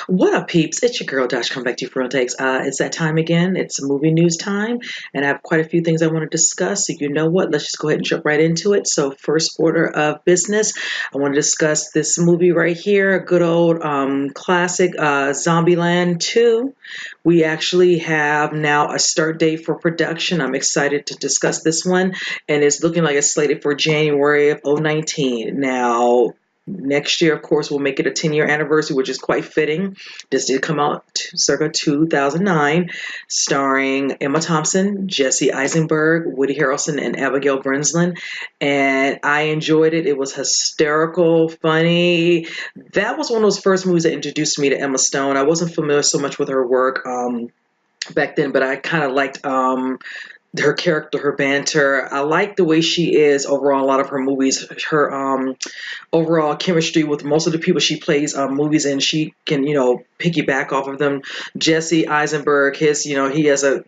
What up, peeps? It's your girl, Dash, coming back to you for real takes. It's that time again. It's movie news time, and I have quite a few things I want to discuss. So, you know what? Let's just go ahead and jump right into it. So, first order of business, I want to discuss this movie right here, a good old classic, Zombieland 2. We actually have now a start date for production. I'm excited to discuss this one, and it's looking like it's slated for January of 2019. Now, next year, of course, we'll make it a 10-year anniversary, which is quite fitting. This did come out circa 2009, starring Emma Thompson, Jesse Eisenberg, Woody Harrelson, and Abigail Breslin. And I enjoyed it. It was hysterical, funny. That was one of those first movies that introduced me to Emma Stone. I wasn't familiar so much with her work back then, but I kind of liked her character, her banter. I like the way she is overall. A lot of her movies, her overall chemistry with most of the people she plays movies in, she can piggyback off of them. Jesse Eisenberg, he has a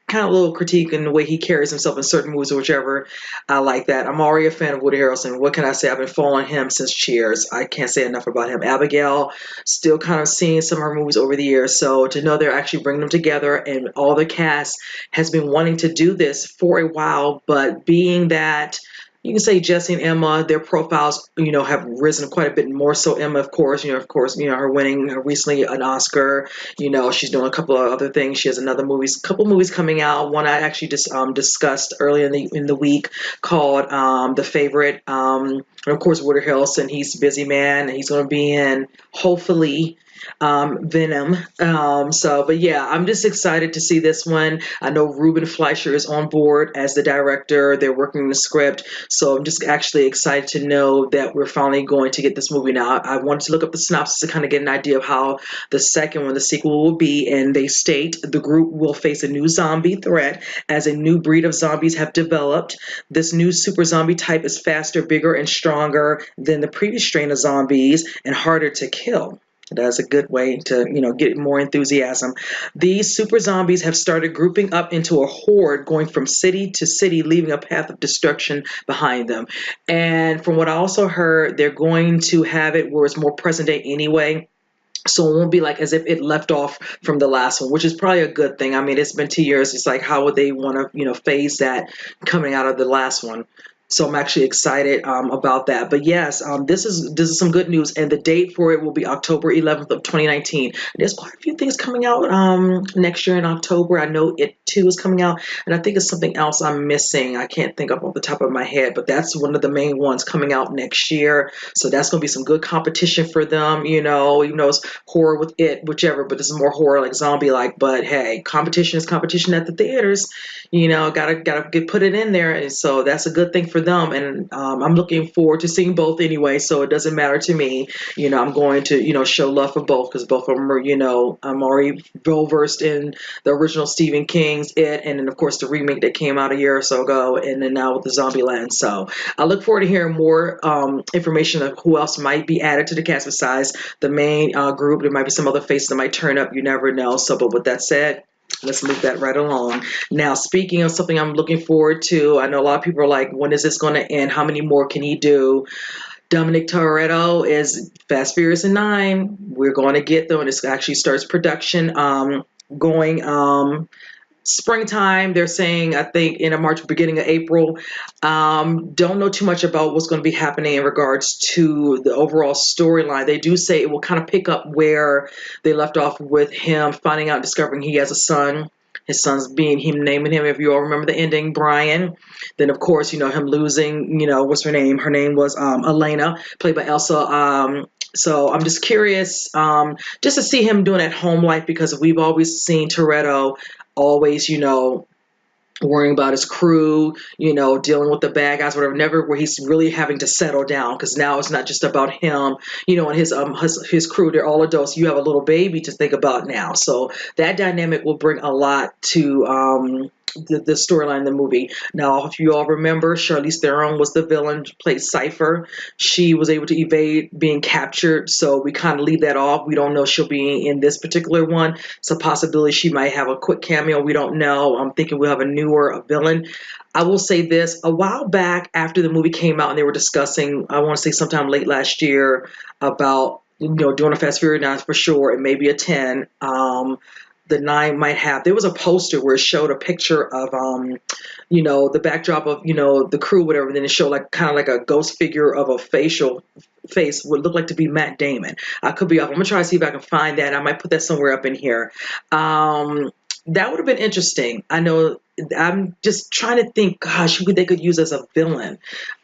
kind of little critique in the way he carries himself in certain movies or whichever. I like that. I'm already a fan of Woody Harrelson. What can I say? I've been following him since Cheers. I can't say enough about him. Abigail, still kind of seeing some of her movies over the years. So to know they're actually bringing them together, and all the cast has been wanting to do this for a while, but being that you can say Jesse and Emma, their profiles, have risen quite a bit more. So Emma, her winning recently an Oscar. She's doing a couple of other things. She has couple movies coming out. One I actually just discussed earlier in the week called The Favorite. And of course, Woody Harrelson, he's a busy man. He's going to be in, hopefully, Venom. But yeah, I'm just excited to see this one. I know Ruben Fleischer is on board as the director. They're working the script. So I'm just actually excited to know that we're finally going to get this movie now. I wanted to look up the synopsis to kind of get an idea of how the second one, the sequel, will be. And they state the group will face a new zombie threat as a new breed of zombies have developed. This new super zombie type is faster, bigger, and stronger than the previous strain of zombies and harder to kill. That's a good way to, get more enthusiasm. These super zombies have started grouping up into a horde, going from city to city, leaving a path of destruction behind them. And from what I also heard, they're going to have it where it's more present day anyway. So it won't be like as if it left off from the last one, which is probably a good thing. I mean, it's been 2 years. It's like, how would they want to, phase that coming out of the last one? So I'm actually excited about that. But yes, this is some good news, and the date for it will be October 11th of 2019. There's quite a few things coming out next year in October. I know It Too is coming out, and I think it's something else I'm missing. I can't think of off the top of my head, but that's one of the main ones coming out next year. So that's going to be some good competition for them. Even though it's horror with It, whichever, but this is more horror like zombie like. But hey, competition is competition at the theaters. Gotta get put it in there, and so that's a good thing for them. And I'm looking forward to seeing both anyway, so it doesn't matter to me. I'm going to show love for both, because both of them are, I'm already well versed in the original Stephen King's It, and then of course the remake that came out a year or so ago, and then now with the Zombieland. So I look forward to hearing more information of who else might be added to the cast besides the main group. There might be some other faces that might turn up. You never know. So, but with that said, let's move that right along. Now, speaking of something I'm looking forward to, I know a lot of people are like, when is this going to end? How many more can he do? Dominic Toretto is Fast Furious and 9. We're going to get them, and it actually starts production going springtime. They're saying, I think, in March, beginning of April. Don't know too much about what's going to be happening in regards to the overall storyline. They do say it will kind of pick up where they left off with him finding out, discovering he has a son. His son's naming him, if you all remember the ending, Brian. Then, of course, him losing, what's her name? Her name was Elena, played by Elsa. So I'm just curious just to see him doing at home life, because we've always seen Toretto always, worrying about his crew, dealing with the bad guys, whatever, never where he's really having to settle down, because now it's not just about him, and his crew. They're all adults. You have a little baby to think about now. So that dynamic will bring a lot to the storyline in the movie. Now, if you all remember, Charlize Theron was the villain, played Cypher. She was able to evade being captured, so we kind of leave that off. We don't know she'll be in this particular one. It's a possibility she might have a quick cameo. We don't know. I'm thinking we'll have a newer villain. I will say this, a while back after the movie came out and they were discussing, I want to say sometime late last year, about doing a Fast Furious 9 for sure, and maybe a 10. The 9 might have. There was a poster where it showed a picture of the backdrop of the crew, whatever. And then it showed like kind of like a ghost figure of a facial face would look like to be Matt Damon. I could be off. I'm gonna try to see if I can find that. I might put that somewhere up in here. That would have been interesting. I know. I'm just trying to think. Gosh, who they could use as a villain.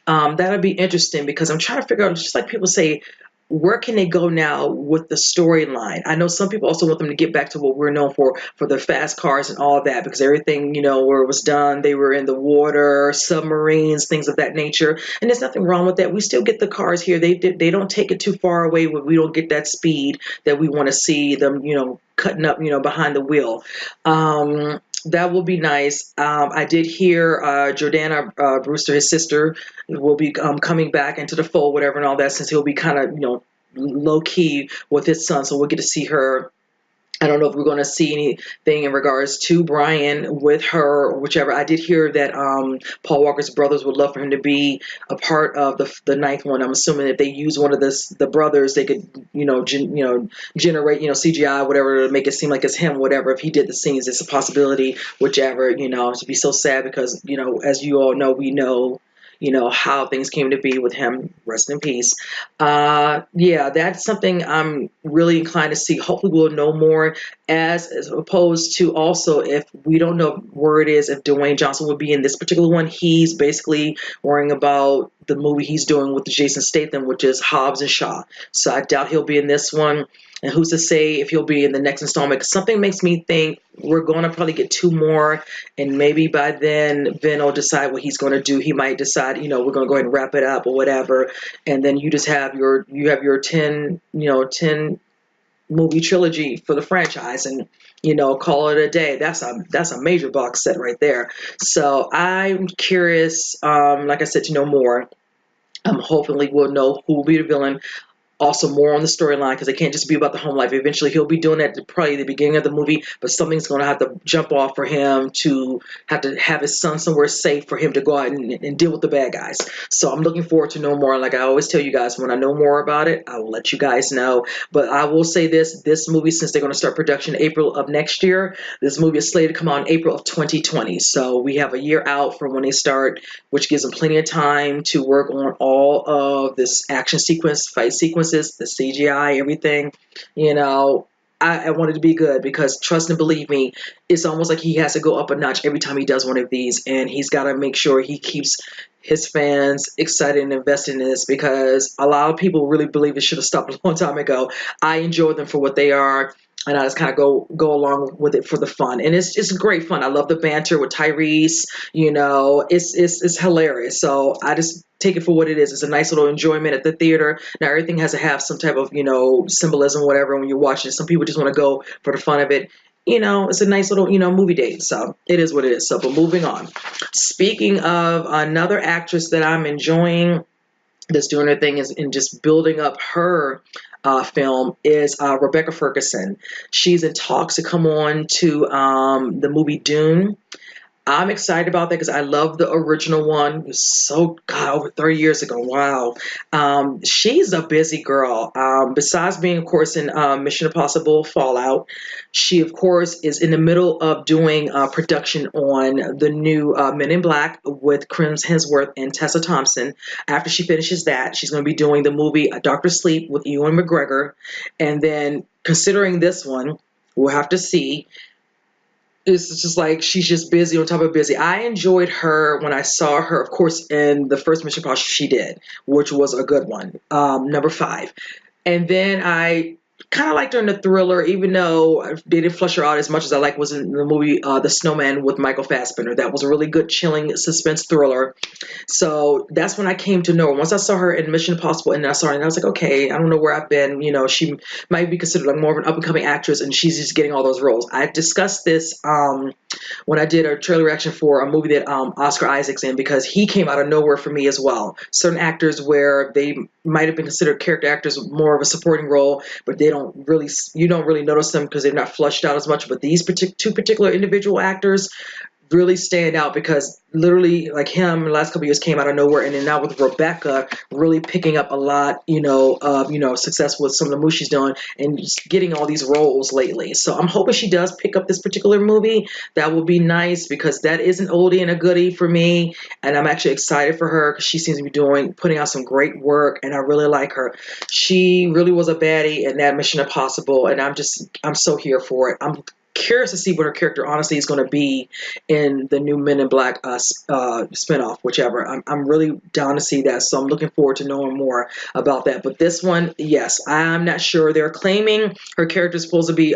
That would be interesting because I'm trying to figure out. Just like people say, where can they go now with the storyline? I know some people also want them to get back to what we're known for the fast cars and all that, because everything, where it was done, they were in the water, submarines, things of that nature. And there's nothing wrong with that. We still get the cars here. They don't take it too far away when we don't get that speed that we want to see them, cutting up, behind the wheel. That will be nice. I did hear Jordana Brewster, his sister, will be coming back into the fold, whatever, and all that, since he'll be kind of, low key with his son. So we'll get to see her. I don't know if we're going to see anything in regards to Brian with her or whichever. I did hear that Paul Walker's brothers would love for him to be a part of the ninth one. I'm assuming if they use one of the brothers, they could generate CGI whatever to make it seem like it's him, whatever. If he did the scenes, it's a possibility. Whichever, it'd be so sad because as you all know, we know how things came to be with him. Rest in peace. Yeah, that's something I'm really inclined to see. Hopefully we'll know more, as opposed to also, if we don't know where it is, if Dwayne Johnson would be in this particular one. He's basically worrying about the movie he's doing with Jason Statham, which is Hobbs and Shaw. So I doubt he'll be in this one. And who's to say if he'll be in the next installment? Something makes me think we're going to probably get 2 more, and maybe by then Vin will decide what he's going to do. He might decide, we're going to go ahead and wrap it up or whatever, and then you just have your 10 movie trilogy for the franchise, and call it a day. That's a major box set right there. So I'm curious, like I said, to know more. Hopefully we'll know who will be the villain. Also more on the storyline, because it can't just be about the home life. Eventually he'll be doing that at probably the beginning of the movie, but something's going to have to jump off for him to have his son somewhere safe for him to go out and deal with the bad guys. So I'm looking forward to know more. Like I always tell you guys, when I know more about it, I will let you guys know. But I will say this movie, since they're going to start production April of next year, this movie is slated to come out in April of 2020. So we have a year out from when they start, which gives them plenty of time to work on all of this action sequence, fight sequence, the CGI, everything. I want it to be good, because trust and believe me, it's almost like he has to go up a notch every time he does one of these, and he's got to make sure he keeps his fans excited and invested in this, because a lot of people really believe it should have stopped a long time ago. I enjoy them for what they are, and I just kind of go along with it for the fun, and it's great fun. I love the banter with Tyrese. It's hilarious. So I just take it for what it is. It's a nice little enjoyment at the theater. Now everything has to have some type of symbolism, whatever, when you're watching it. Some people just want to go for the fun of it. It's a nice little movie date. So it is what it is. So, but moving on. Speaking of another actress that I'm enjoying, that's doing her thing is in just building up her film, is Rebecca Ferguson. She's in talks to come on to the movie Dune. I'm excited about that because I love the original one. It was over 30 years ago. Wow. She's a busy girl. Besides being, of course, in Mission Impossible Fallout, she, of course, is in the middle of doing production on the new Men in Black with Chris Hemsworth and Tessa Thompson. After she finishes that, she's going to be doing the movie Dr. Sleep with Ewan McGregor. And then, considering this one, we'll have to see. It's just like she's just busy on top of busy. I enjoyed her when I saw her, of course, in the first Mission Impossible she did, which was a good one, number 5. And then I kind of liked her in the thriller, even though they didn't flush her out as much as I like was in the movie The Snowman with Michael Fassbender. That was a really good, chilling suspense thriller. So that's when I came to know her. Once I saw her in Mission Impossible, and I saw her, and I was like, okay, I don't know where I've been. She might be considered like more of an up-and-coming actress, and she's just getting all those roles. I discussed this when I did a trailer reaction for a movie that Oscar Isaac's in, because he came out of nowhere for me as well. Certain actors where they might have been considered character actors, more of a supporting role, but you don't really notice them because they're not flushed out as much. But these two particular individual actors, really stand out because literally like him the last couple of years came out of nowhere, and then now with Rebecca really picking up a lot, success with some of the movies she's doing and just getting all these roles lately. So I'm hoping she does pick up this particular movie. That will be nice because that is an oldie and a goodie for me, and I'm actually excited for her because she seems to be putting out some great work, and I really like her. She really was a baddie in that Mission Impossible, and I'm so here for it. I'm curious to see what her character honestly is going to be in the new Men in Black spinoff, whichever. I'm really down to see that, so I'm looking forward to knowing more about that. But this one, yes, I'm not sure. They're claiming her character is supposed to be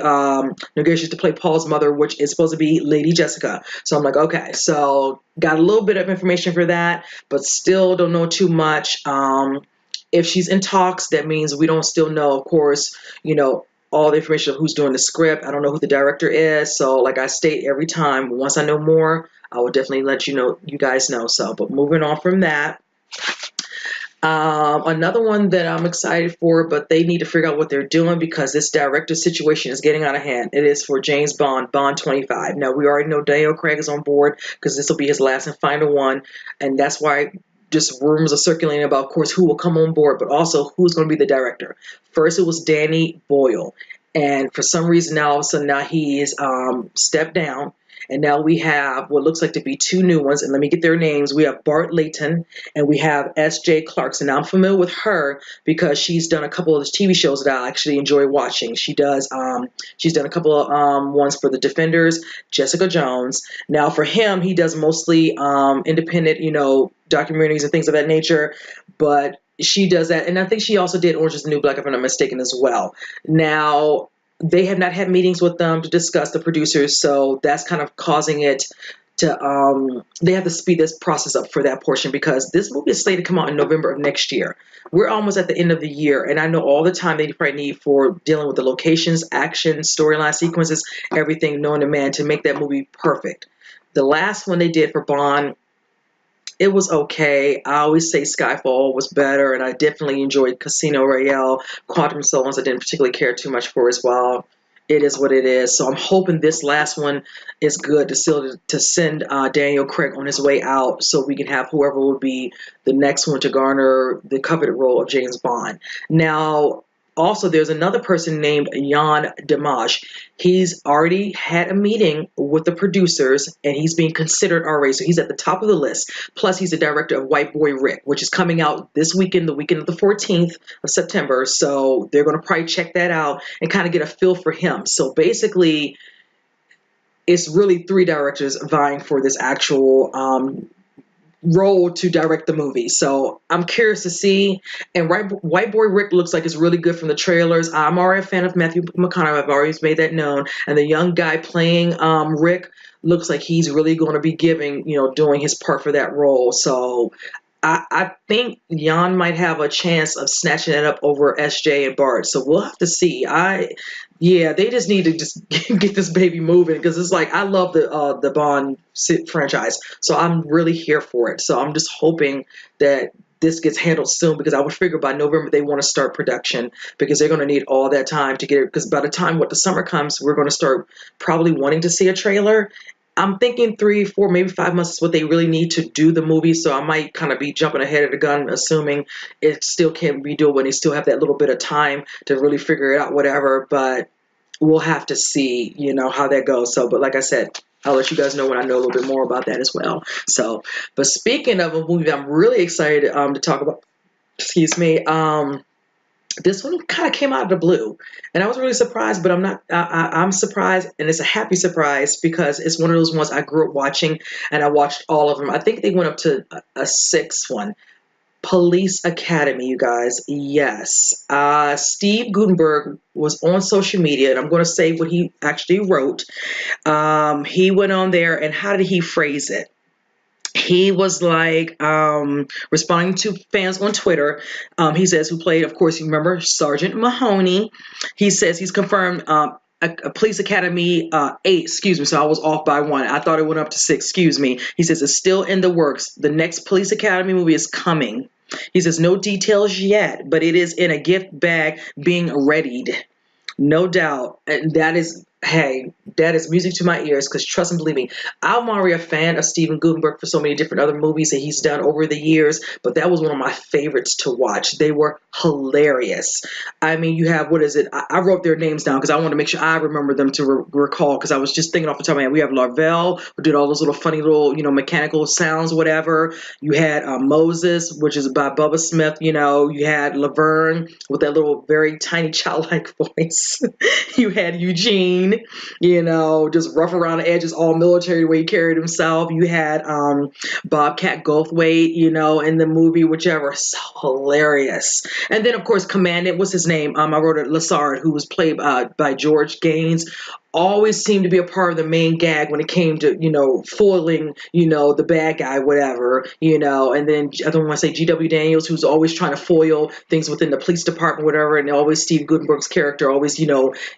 negotiated to play Paul's mother, which is supposed to be Lady Jessica. So I'm like, okay, so got a little bit of information for that, but still don't know too much. If she's in talks, that means we don't still know, of course, all the information of who's doing the script. I don't know who the director is. So like I state every time, once I know more, I will definitely let you guys know. So, but moving on from that, another one that I'm excited for, but they need to figure out what they're doing because this director situation is getting out of hand. It is for James Bond, Bond 25. Now, we already know Daniel Craig is on board because this will be his last and final one. And that's why just rumors are circulating about, of course, who will come on board, but also who's going to be the director. First, it was Danny Boyle. And for some reason, now all of a sudden, now he's stepped down. And now we have what looks like to be two new ones. And let me get their names. We have Bart Layton and we have S.J. Clarkson. Now, I'm familiar with her because she's done a couple of the TV shows that I actually enjoy watching. She's done a couple of ones for The Defenders, Jessica Jones. Now, for him, he does mostly independent, documentaries and things of that nature. But she does that. And I think she also did Orange is the New Black, if I'm not mistaken, as well. Now, they have not had meetings with them to discuss the producers, so that's kind of causing it to they have to speed this process up for that portion because this movie is slated to come out in November of next year. We're almost at the end of the year, and I know all the time they probably need for dealing with the locations, action, storyline sequences, everything known to man to make that movie perfect. The last one they did for Bond, it was okay. I always say Skyfall was better, and I definitely enjoyed Casino Royale. Quantum Solace I didn't particularly care too much for as well. It is what it is. So I'm hoping this last one is good to send Daniel Craig on his way out so we can have whoever will be the next one to garner the coveted role of James Bond. Now, also, there's another person named Jan Dimash. He's already had a meeting with the producers, and he's being considered already. So he's at the top of the list. Plus, he's the director of White Boy Rick, which is coming out this weekend, the weekend of the 14th of September. So they're going to probably check that out and kind of get a feel for him. So basically, it's really three directors vying for this actual role to direct the movie. So I'm curious to see. And White Boy Rick looks like it's really good from the trailers. I'm already a fan of Matthew McConaughey. I've always made that known. And the young guy playing Rick looks like he's really going to be doing his part for that role. So I think Jan might have a chance of snatching that up over SJ and Bart. So we'll have to see. They just need to just get this baby moving because it's like I love the Bond franchise, so I'm really here for it. So I'm just hoping that this gets handled soon because I would figure by November they want to start production because they're going to need all that time to get it. Because by the time the summer comes, we're going to start probably wanting to see a trailer. I'm thinking 3, 4, maybe 5 months is what they really need to do the movie. So I might kind of be jumping ahead of the gun, assuming it still can be doing when they still have that little bit of time to really figure it out, whatever. But we'll have to see, how that goes. So, but like I said, I'll let you guys know when I know a little bit more about that as well. So, but speaking of a movie I'm really excited to talk about, excuse me, this one kind of came out of the blue, and I was really surprised. But I'm not. I'm surprised, and it's a happy surprise because it's one of those ones I grew up watching, and I watched all of them. I think they went up to a sixth one. Police Academy, you guys. Yes. Steve Gutenberg was on social media, and I'm going to say what he actually wrote. He went on there, and how did he phrase it? He was like responding to fans on Twitter. He says, who played, of course, you remember Sergeant Mahoney. He says he's confirmed a Police Academy 8, excuse me, so I was off by 1. I thought it went up to 6, excuse me. He says it's still in the works. The next Police Academy movie is coming. He says no details yet, but it is in a gift bag being readied. No doubt. And that is Hey, that is music to my ears because trust and believe me, I'm already a fan of Steven Gutenberg for so many different other movies that he's done over the years, but that was one of my favorites to watch. They were hilarious. I mean, you have, what is it? I wrote their names down because I want to make sure I remember them to recall because I was just thinking off the top of my head. We have Larvell, who did all those little funny little, mechanical sounds, whatever. You had Moses, which is by Bubba Smith. You had Laverne with that little very tiny childlike voice. You had Eugene, just rough around the edges, all military the way he carried himself. You had Bobcat Goldthwait, in the movie, whichever. So hilarious. And then, of course, Commandant, what's his name? I wrote it, Lassard, who was played by George Gaines. Always seemed to be a part of the main gag when it came to, foiling, the bad guy, whatever, and then I don't want to say G.W. Daniels, who's always trying to foil things within the police department, whatever, and always Steve Gutenberg's character, always,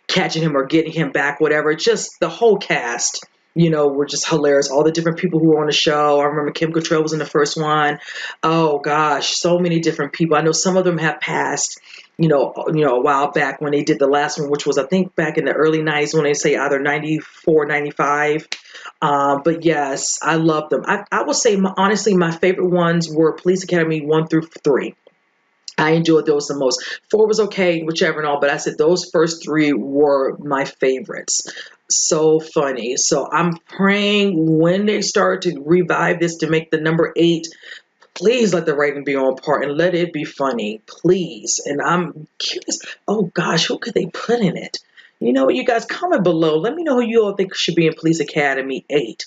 catching him or getting him back, whatever. Just the whole cast, were just hilarious. All the different people who were on the show. I remember Kim Cattrall was in the first one. Oh gosh, so many different people. I know some of them have passed, a while back when they did the last one, which was, I think, back in the early 90s when they say either 94, 95. But yes, I love them. I would say, honestly, my favorite ones were Police Academy 1 through 3. I enjoyed those the most. 4 was okay, whichever and all, but I said those first 3 were my favorites. So funny. So I'm praying when they start to revive this to make the number 8, please let the writing be on part and let it be funny, please. And I'm curious, oh gosh, who could they put in it? You know what, you guys, comment below. Let me know who you all think should be in Police Academy 8.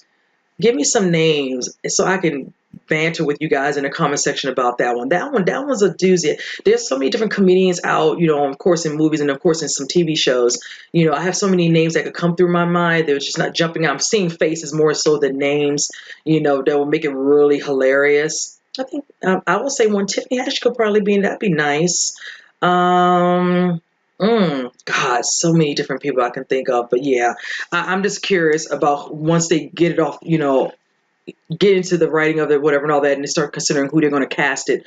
Give me some names so I can banter with you guys in the comment section about that one. That one's a doozy. There's so many different comedians out, of course in movies and of course in some TV shows. I have so many names that could come through my mind. They're just not jumping out. I'm seeing faces more so than names, that will make it really hilarious. I think I will say one Tiffany Haddish could probably be in. That'd be nice. God, so many different people I can think of, but yeah, I'm just curious about once they get it off, get into the writing of it, whatever, and all that, and they start considering who they're going to cast it.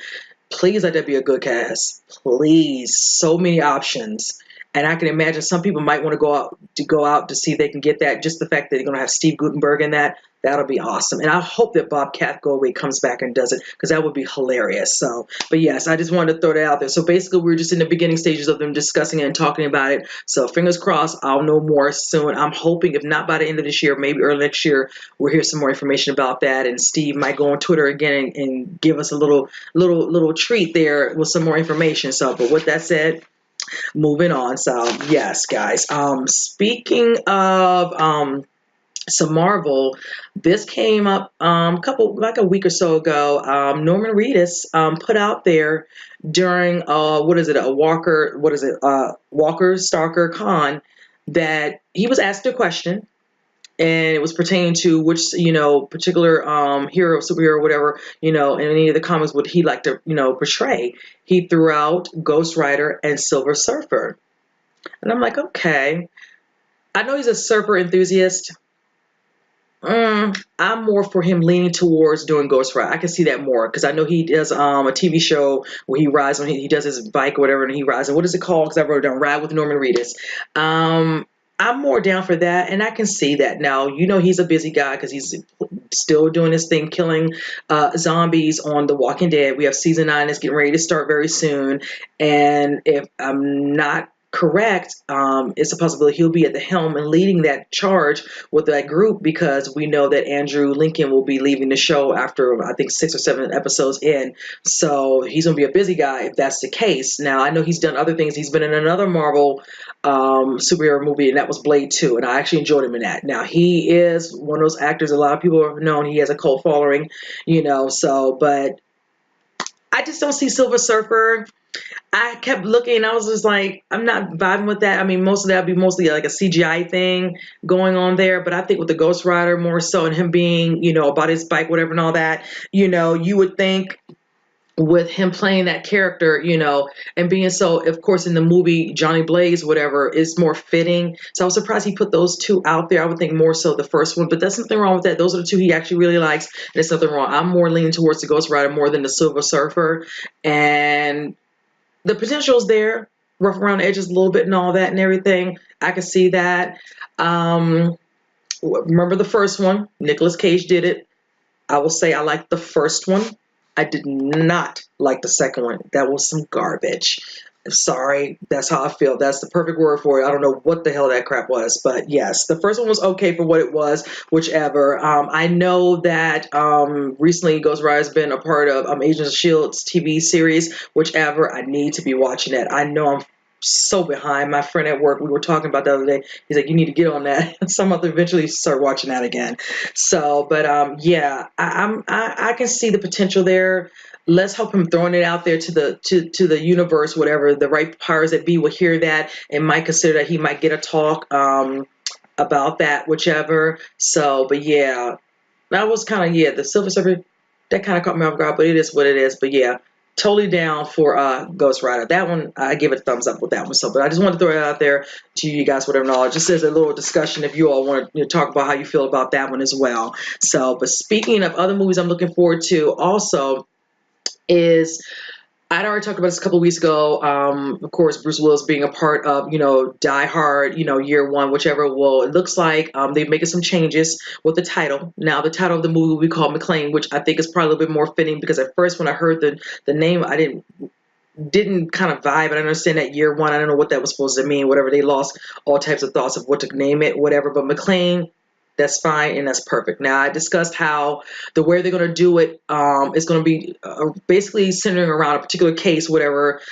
Please let that be a good cast. Please, so many options. And I can imagine some people might want to go out to see if they can get that. Just the fact that they're going to have Steve Gutenberg in that, that'll be awesome. And I hope that Bobcat Goldthwait comes back and does it because that would be hilarious. So, but yes, I just wanted to throw that out there. So basically, we're just in the beginning stages of them discussing it and talking about it. So fingers crossed, I'll know more soon. I'm hoping, if not by the end of this year, maybe early next year, we'll hear some more information about that. And Steve might go on Twitter again and give us a little treat there with some more information. So, but with that said, moving on. So yes, guys. Speaking of some Marvel, this came up a week or so ago. Norman Reedus put out there during Walker Stalker Con, that he was asked a question, and it was pertaining to which particular hero, superhero, whatever, in any of the comics would he like to portray. He threw out Ghost Rider and Silver Surfer, and I'm like, okay, I know he's a surfer enthusiast. I'm more for him leaning towards doing Ghost Rider. I can see that more because I know he does a TV show where he rides when he does his bike or whatever, and he rides. And what is it called? Because I wrote it down. Ride with Norman Reedus. I'm more down for that, and I can see that now. He's a busy guy because he's still doing his thing, killing zombies on The Walking Dead. We have season 9 is getting ready to start very soon, and if I'm not correct, it's a possibility he'll be at the helm and leading that charge with that group, because we know that Andrew Lincoln will be leaving the show after I think 6 or 7 episodes in. So he's gonna be a busy guy if that's the case. Now I know he's done other things. He's been in another Marvel superhero movie, and that was Blade 2, and I actually enjoyed him in that. Now he is one of those actors a lot of people have known. He has a cult following, but I just don't see Silver Surfer. I kept looking and I was just like, I'm not vibing with that. I mean, most of that would be mostly like a CGI thing going on there. But I think with the Ghost Rider more so, and him being, about his bike, whatever, and all that, you would think with him playing that character, and being so, of course, in the movie Johnny Blaze, whatever, is more fitting. So I was surprised he put those 2 out there. I would think more so the first one, but there's nothing wrong with that. Those are the 2 he actually really likes. There's nothing wrong. I'm more leaning towards the Ghost Rider more than the Silver Surfer. And the potential is there, rough around the edges a little bit and all that and everything. I can see that. Um, remember the first one? Nicolas Cage did it. I will say I liked the first one. I did not like the second one. That was some garbage. Sorry, that's how I feel. That's the perfect word for it. I don't know what the hell that crap was, but yes, the first one was okay for what it was, whichever. I know that recently Ghost Rider has been a part of Agents of Shield's TV series, whichever. I need to be watching that. I know I'm so behind. My friend at work, we were talking about the other day. He's like, "You need to get on that." So I'm about to eventually start watching that again. So, but yeah, I can see the potential there. Let's hope him throwing it out there to the universe, whatever the right powers that be will hear that and might consider that he might get a talk about that, whichever. So, but yeah, that was kind of the Silver Surfer that kind of caught me off guard, but it is what it is. But yeah, totally down for Ghost Rider. That one I give it a thumbs up with that one. So, but I just want to throw it out there to you guys, whatever knowledge. Just as a little discussion, if you all want to talk about how you feel about that one as well. So, but speaking of other movies, I'm looking forward to also is I'd already talked about this a couple of weeks ago. Of course, Bruce Willis being a part of, Die Hard, year one, whichever. Well, it looks like they're making some changes with the title. Now, the title of the movie will be called McClane, which I think is probably a little bit more fitting because at first when I heard the name, I didn't kind of vibe. I don't understand that year one. I don't know what that was supposed to mean. Whatever, they lost all types of thoughts of what to name it, whatever. But McClane, that's fine and that's perfect. Now, I discussed how the way they're going to do it is going to be basically centering around a particular case, whatever,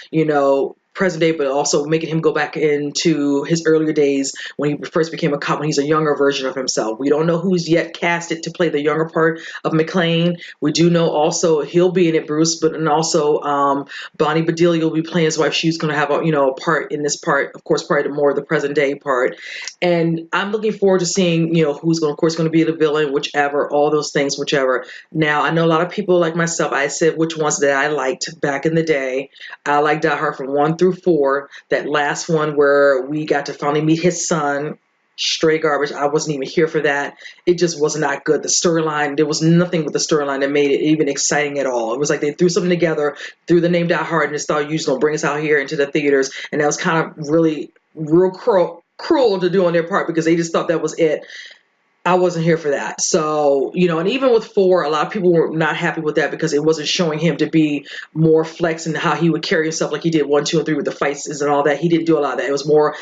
present day, but also making him go back into his earlier days when he first became a cop, when he's a younger version of himself. We don't know who's yet casted to play the younger part of McClane. We do know also he'll be in it, Bruce, but and also Bonnie Bedelia will be playing his wife. She's going to have a part in this part, of course, probably more of the present day part. And I'm looking forward to seeing who's going, of course, going to be the villain, whichever, all those things, whichever. Now, I know a lot of people like myself. I said which ones that I liked back in the day. I liked Die Hard from 1 through 4. That last one where we got to finally meet his son. Straight garbage. I wasn't even here for that. It just was not good. The storyline, there was nothing with the storyline that made it even exciting at all. It was like they threw something together, threw the name Die Hard, and just thought you just gonna bring us out here into the theaters, and that was kind of really real cruel to do on their part because they just thought that was it. I wasn't here for that. So, and even with 4, a lot of people were not happy with that because it wasn't showing him to be more flex in how he would carry himself like he did 1, 2, and 3 with the fights and all that. He didn't do a lot of that. It was more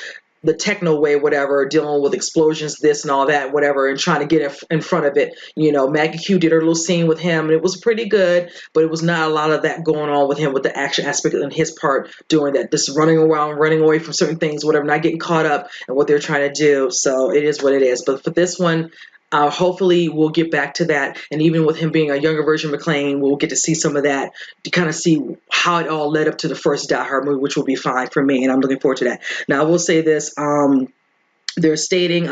the techno way, whatever, dealing with explosions, this and all that, whatever, and trying to get in front of it. Maggie Q did her little scene with him, and it was pretty good, but it was not a lot of that going on with him with the action aspect and his part doing that, just running around, running away from certain things, whatever, not getting caught up in what they're trying to do. So it is what it is. But for this one, hopefully we'll get back to that, and even with him being a younger version of McClane, we'll get to see some of that to kind of see how it all led up to the first Die Hard movie, which will be fine for me, and I'm looking forward to that. Now, I will say this. They're stating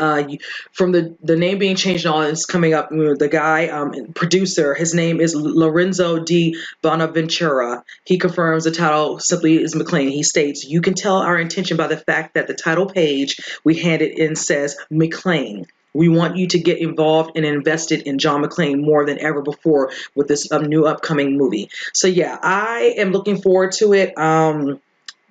from the name being changed and all is coming up. The guy, producer, his name is Lorenzo di Bonaventura. He confirms the title simply is McClane. He states, "You can tell our intention by the fact that the title page we handed in says McClane. We want you to get involved and invested in John McClane more than ever before with this new upcoming movie." So yeah, I am looking forward to it.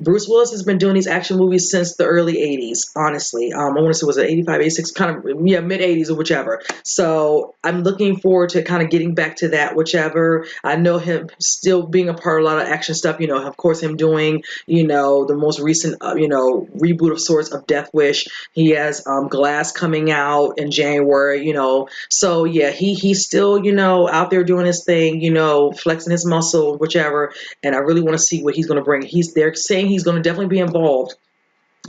Bruce Willis has been doing these action movies since the early 80s, honestly. I want to say, was it 85, 86, kind of, yeah, mid 80s or whichever. So I'm looking forward to kind of getting back to that, whichever. I know him still being a part of a lot of action stuff, of course, him doing, the most recent, reboot of sorts of Death Wish. He has Glass coming out in January, So yeah, he's still, out there doing his thing, flexing his muscle, whichever. And I really want to see what he's going to bring. They're saying he's going to definitely be involved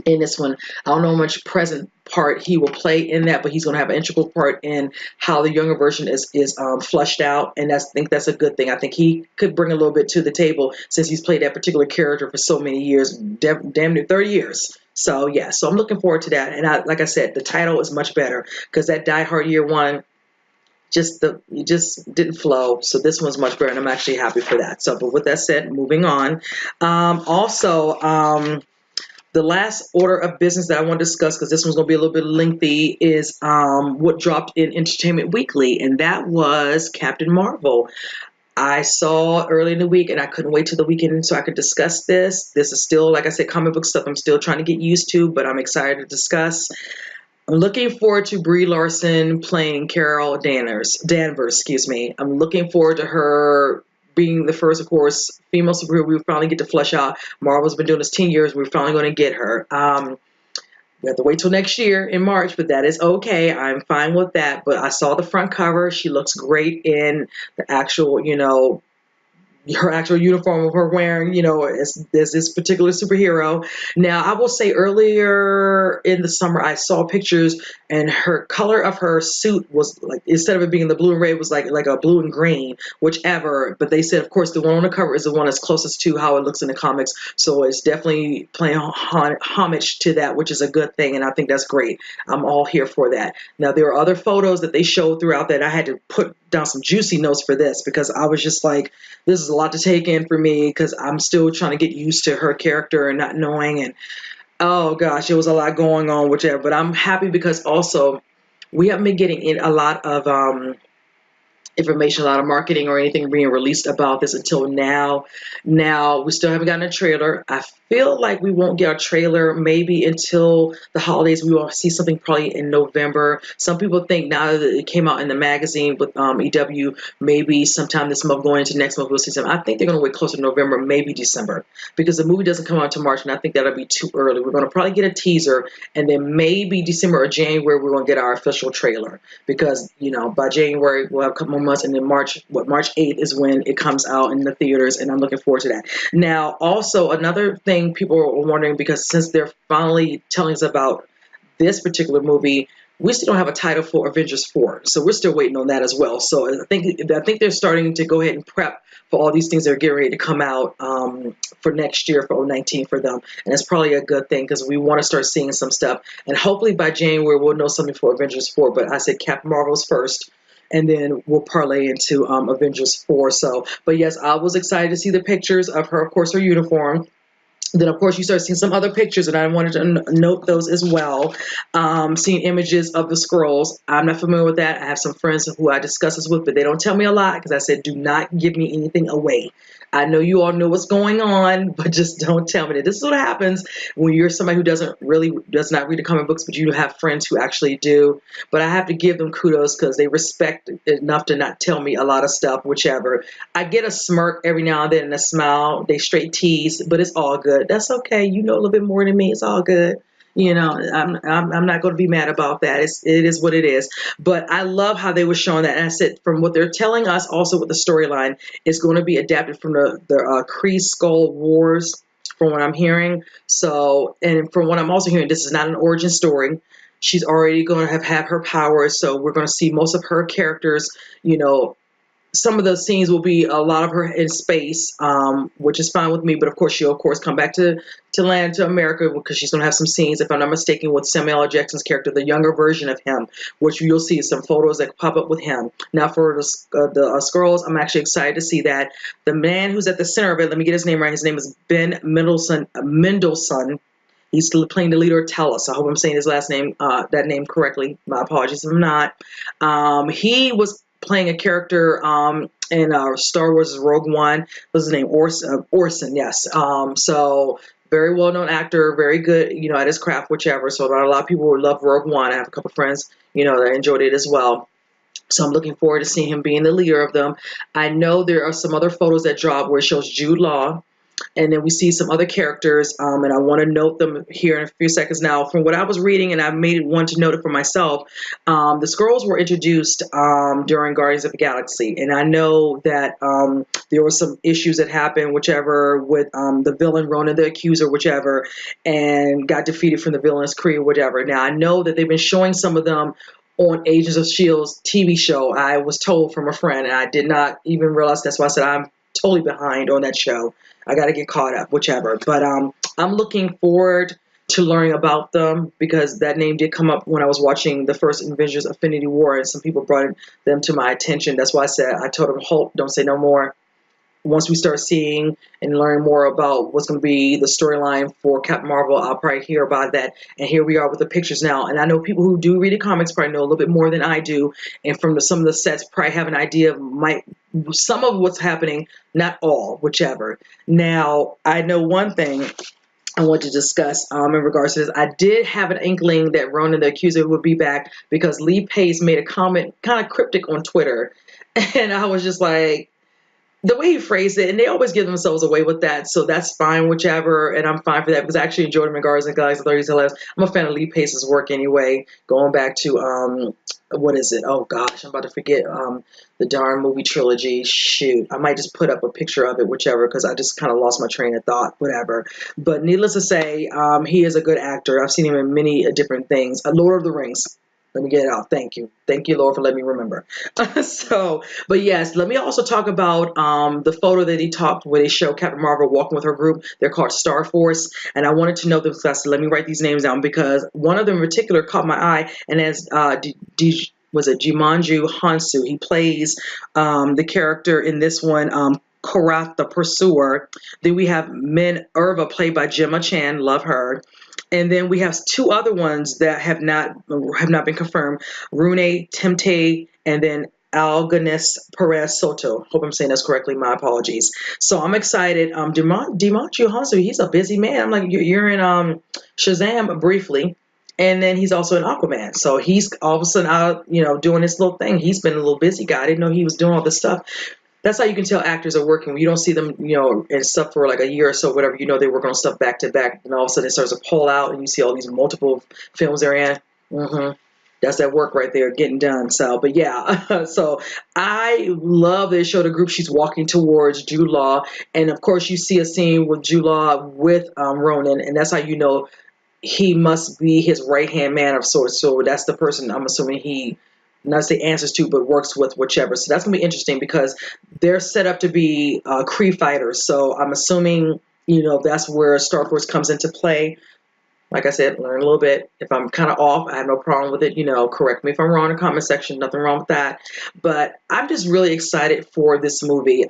in this one. I don't know how much present part he will play in that, but he's going to have an integral part in how the younger version is flushed out, and I think that's a good thing. I think he could bring a little bit to the table since he's played that particular character for so many years, damn near 30 years. So yeah, so I'm looking forward to that. And like I said, the title is much better because that Die Hard Year One it just didn't flow. So this one's much better, and I'm actually happy for that. So, but with that said, moving on. The last order of business that I want to discuss, because this one's going to be a little bit lengthy, is what dropped in Entertainment Weekly, and that was Captain Marvel. I saw early in the week, and I couldn't wait till the weekend so I could discuss this. This is still, like I said, comic book stuff I'm still trying to get used to, but I'm excited to discuss. I'm looking forward to Brie Larson playing Carol Danvers, excuse me. I'm looking forward to her being the first, of course, female superhero we finally get to flesh out. Marvel's been doing this 10 years. We're finally going to get her. We have to wait till next year in March, but that is okay. I'm fine with that. But I saw the front cover. She looks great in the actual, her actual uniform of her wearing, as this particular superhero. Now, I will say earlier in the summer, I saw pictures and her color of her suit was like, instead of it being the blue and red, was like a blue and green, whichever. But they said, of course, the one on the cover is the one that's closest to how it looks in the comics. So it's definitely playing homage to that, which is a good thing. And I think that's great. I'm all here for that. Now, there are other photos that they showed throughout that I had to put down some juicy notes for this because I was just like, this is a lot to take in for me because I'm still trying to get used to her character and not knowing. And oh gosh, it was a lot going on, whichever. But I'm happy because also we haven't been getting in a lot of information, a lot of marketing or anything being released about this until now. Now, we still haven't gotten a trailer. I feel like we won't get a trailer maybe until the holidays. We will see something probably in November. Some people think now that it came out in the magazine with EW, maybe sometime this month going into next month we'll see something. I think they're going to wait closer to November, maybe December, because the movie doesn't come out until March, and I think that'll be too early. We're going to probably get a teaser, and then maybe December or January we're going to get our official trailer because, by January we'll have a couple more months, and then March 8th is when it comes out in the theaters, and I'm looking forward to that. Now, also another thing people are wondering, because since they're finally telling us about this particular movie, we still don't have a title for Avengers 4, so we're still waiting on that as well. So I think they're starting to go ahead and prep for all these things that are getting ready to come out for next year for 2019 for them, and it's probably a good thing because we want to start seeing some stuff, and hopefully by January we'll know something for Avengers 4. But I said Captain Marvel's first, and then we'll parlay into Avengers 4. So, but yes, I was excited to see the pictures of her, of course, her uniform. Then, of course, you start seeing some other pictures, and I wanted to note those as well. Seeing images of the scrolls. I'm not familiar with that. I have some friends who I discuss this with, but they don't tell me a lot because I said, do not give me anything away. I know you all know what's going on, but just don't tell me that. This is what happens when you're somebody who does not read the comic books, but you have friends who actually do. But I have to give them kudos because they respect it enough to not tell me a lot of stuff, whichever. I get a smirk every now and then and a smile. They straight tease, but it's all good. That's okay. You know a little bit more than me. It's all good. I'm not going to be mad about that. It is what it is. But I love how they were showing that. And I said, from what they're telling us, also with the storyline, is going to be adapted from the Kree Skull Wars, from what I'm hearing. So, and from what I'm also hearing, this is not an origin story. She's already going to have her powers. So we're going to see most of her characters, some of the scenes will be a lot of her in space, which is fine with me. But of course, she'll come back to land to America because she's going to have some scenes, if I'm not mistaken, with Samuel L. Jackson's character, the younger version of him, which you'll see some photos that pop up with him. Now, for the Skrulls, I'm actually excited to see that. The man who's at the center of it, let me get his name right. His name is Ben Mendelsohn. He's playing the leader of Tellus. I hope I'm saying his last name, that name correctly. My apologies if I'm not. He was playing a character in Star Wars Rogue One. What's his name? Orson, yes. So very well-known actor, very good, at his craft, whichever. So a lot of people would love Rogue One. I have a couple friends, that enjoyed it as well. So I'm looking forward to seeing him being the leader of them. I know there are some other photos that drop where it shows Jude Law. And then we see some other characters, and I want to note them here in a few seconds. Now, from what I was reading, and I made one to note it for myself, the Skrulls were introduced during Guardians of the Galaxy. And I know that there were some issues that happened, whichever, with the villain, Ronan the Accuser, whichever, and got defeated from the villainous Kree or whatever. Now, I know that they've been showing some of them on Agents of S.H.I.E.L.'s TV show. I was told from a friend, and I did not even realize. That's why I said I'm totally behind on that show. I got to get caught up, whichever. But I'm looking forward to learning about them because that name did come up when I was watching the first Avengers Infinity War, and some people brought them to my attention. That's why I told them, "Halt, don't say no more." Once we start seeing and learn more about what's going to be the storyline for Captain Marvel, I'll probably hear about that. And here we are with the pictures now. And I know people who do read the comics probably know a little bit more than I do. And from some of the sets, probably have an idea of some of what's happening, not all, whichever. Now, I know one thing. I want to discuss in regards to this. I did have an inkling that Ronan the Accuser would be back because Lee Pace made a comment kind of cryptic on Twitter. And I was just like, the way he phrased it, and they always give themselves away with that, so that's fine, whichever, and I'm fine for that because I actually enjoyed him in Guardians of the Galaxy 30s and Left. I'm a fan of Lee Pace's work anyway, going back to, what is it? Oh gosh, I'm about to forget, the darn movie trilogy. Shoot, I might just put up a picture of it, whichever, because I just kind of lost my train of thought, whatever. But needless to say, he is a good actor. I've seen him in many different things. Lord of the Rings. Let me get it out. Thank you. Thank you, Lord, for letting me remember. So, but yes, let me also talk about the photo that he talked where they show Captain Marvel walking with her group. They're called Star Force. And I wanted to know this. So let me write these names down because one of them in particular caught my eye. And as was it Jumanju Hansu? He plays the character in this one, Korath the Pursuer. Then we have Min Irva, played by Gemma Chan. Love her. And then we have two other ones that have not been confirmed: Rune Temte, and then Algonis Perez Soto. Hope I'm saying this correctly. My apologies. So I'm excited. Dimanshu Hansu, he's a busy man. I'm like, you're in Shazam briefly, and then he's also in Aquaman. So he's all of a sudden out, doing this little thing. He's been a little busy guy. I didn't know he was doing all this stuff. That's how you can tell actors are working. When you don't see them, and stuff for like a year or so, whatever, they work on stuff back to back, and all of a sudden it starts to pull out, and you see all these multiple films they're in. That's that work right there getting done. So, but yeah, so I love they show the group she's walking towards Jude Law, and of course you see a scene with Jude Law with Ronan, and that's how you know he must be his right hand man of sorts. So that's the person I'm assuming he not say answers to, but works with, whichever. So that's gonna be interesting because they're set up to be Kree fighters. So I'm assuming that's where Star Force comes into play. Like I said, learn a little bit. If I'm kind of off, I have no problem with it. Correct me if I'm wrong in the comment section. Nothing wrong with that. But I'm just really excited for this movie.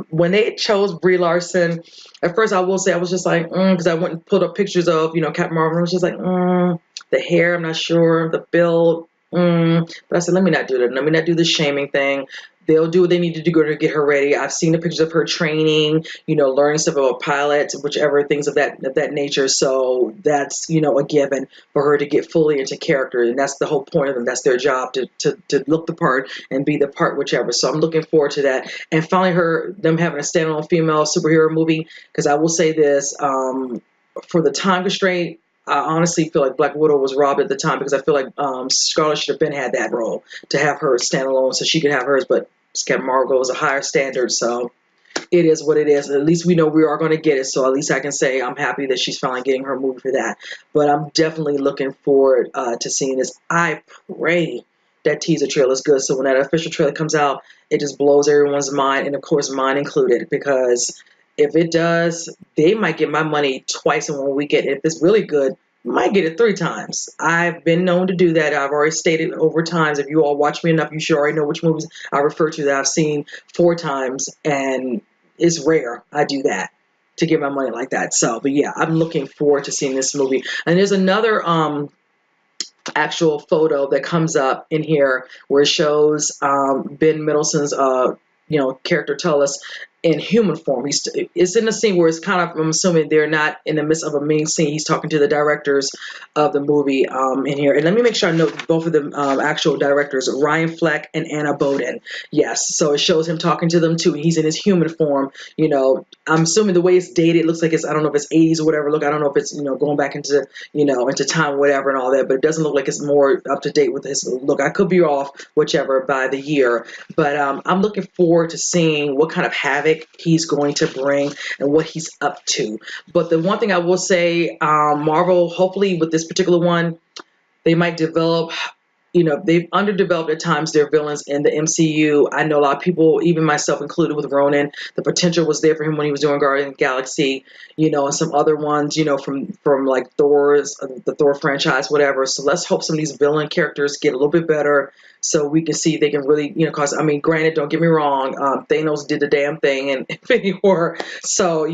When they chose Brie Larson, at first I will say I was just like, because I went and pulled up pictures of, Captain Marvel. I was just like, the hair, I'm not sure, the build. But I said, let me not do that. Let me not do the shaming thing. They'll do what they need to do to get her ready. I've seen the pictures of her training, learning stuff about pilots, whichever things of that nature. So that's, a given for her to get fully into character. And that's the whole point of them. That's their job to look the part and be the part, whichever. So I'm looking forward to that. And finally them having a standalone female superhero movie, because I will say this, for the time constraint, I honestly feel like Black Widow was robbed at the time because I feel like Scarlett should have had that role to have her stand alone so she could have hers. But Captain Marvel is a higher standard, so it is what it is. At least we know we are going to get it, so at least I can say I'm happy that she's finally getting her movie for that. But I'm definitely looking forward to seeing this. I pray that teaser trailer is good, so when that official trailer comes out, it just blows everyone's mind, and of course mine included, because if it does, they might get my money twice in one weekend. If it's really good, might get it 3 times. I've been known to do that. I've already stated over times. If you all watch me enough, you should already know which movies I refer to that I've seen 4 times, and it's rare I do that to get my money like that. So, but yeah, I'm looking forward to seeing this movie. And there's another actual photo that comes up in here where it shows Ben Mendelsohn's character Tullus in human form. It's in a scene where it's kind of, I'm assuming they're not in the midst of a main scene. He's talking to the directors of the movie in here. And let me make sure I know both of the actual directors, Ryan Fleck and Anna Boden. Yes, so it shows him talking to them too. He's in his human form. I'm assuming the way it's dated, it looks like it's, I don't know if it's 80s or whatever. Look, I don't know if it's, going back into, into time, whatever and all that, but it doesn't look like it's more up to date with his look. I could be off, whichever, by the year. But I'm looking forward to seeing what kind of havoc he's going to bring and what he's up to. But the one thing I will say, Marvel, hopefully with this particular one, they might develop, they've underdeveloped at times their villains in the MCU. I know a lot of people, even myself included with Ronan, the potential was there for him when he was doing Guardians of the Galaxy, and some other ones, from like the Thor franchise, whatever. So let's hope some of these villain characters get a little bit better so we can see if they can really, cause I mean, granted, don't get me wrong, Thanos did the damn thing in Infinity War. So,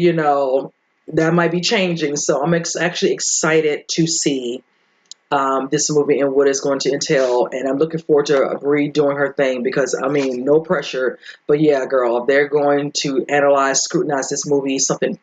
that might be changing. So I'm actually excited to see this movie and what it's going to entail, and I'm looking forward to Brie doing her thing because, I mean, no pressure, but yeah, girl, if they're going to scrutinize this movie, something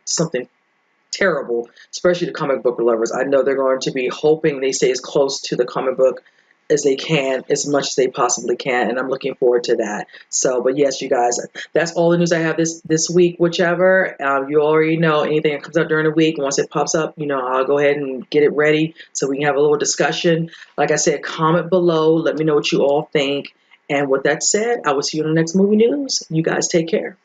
terrible, especially the comic book lovers. I know they're going to be hoping they stay as close to the comic book as they can, as much as they possibly can, and I'm looking forward to that. So, but yes, you guys, that's all the news I have this week. Whichever you already know, anything that comes up during the week, once it pops up, I'll go ahead and get it ready so we can have a little discussion. Like I said, comment below. Let me know what you all think. And with that said, I will see you in the next movie news. You guys take care.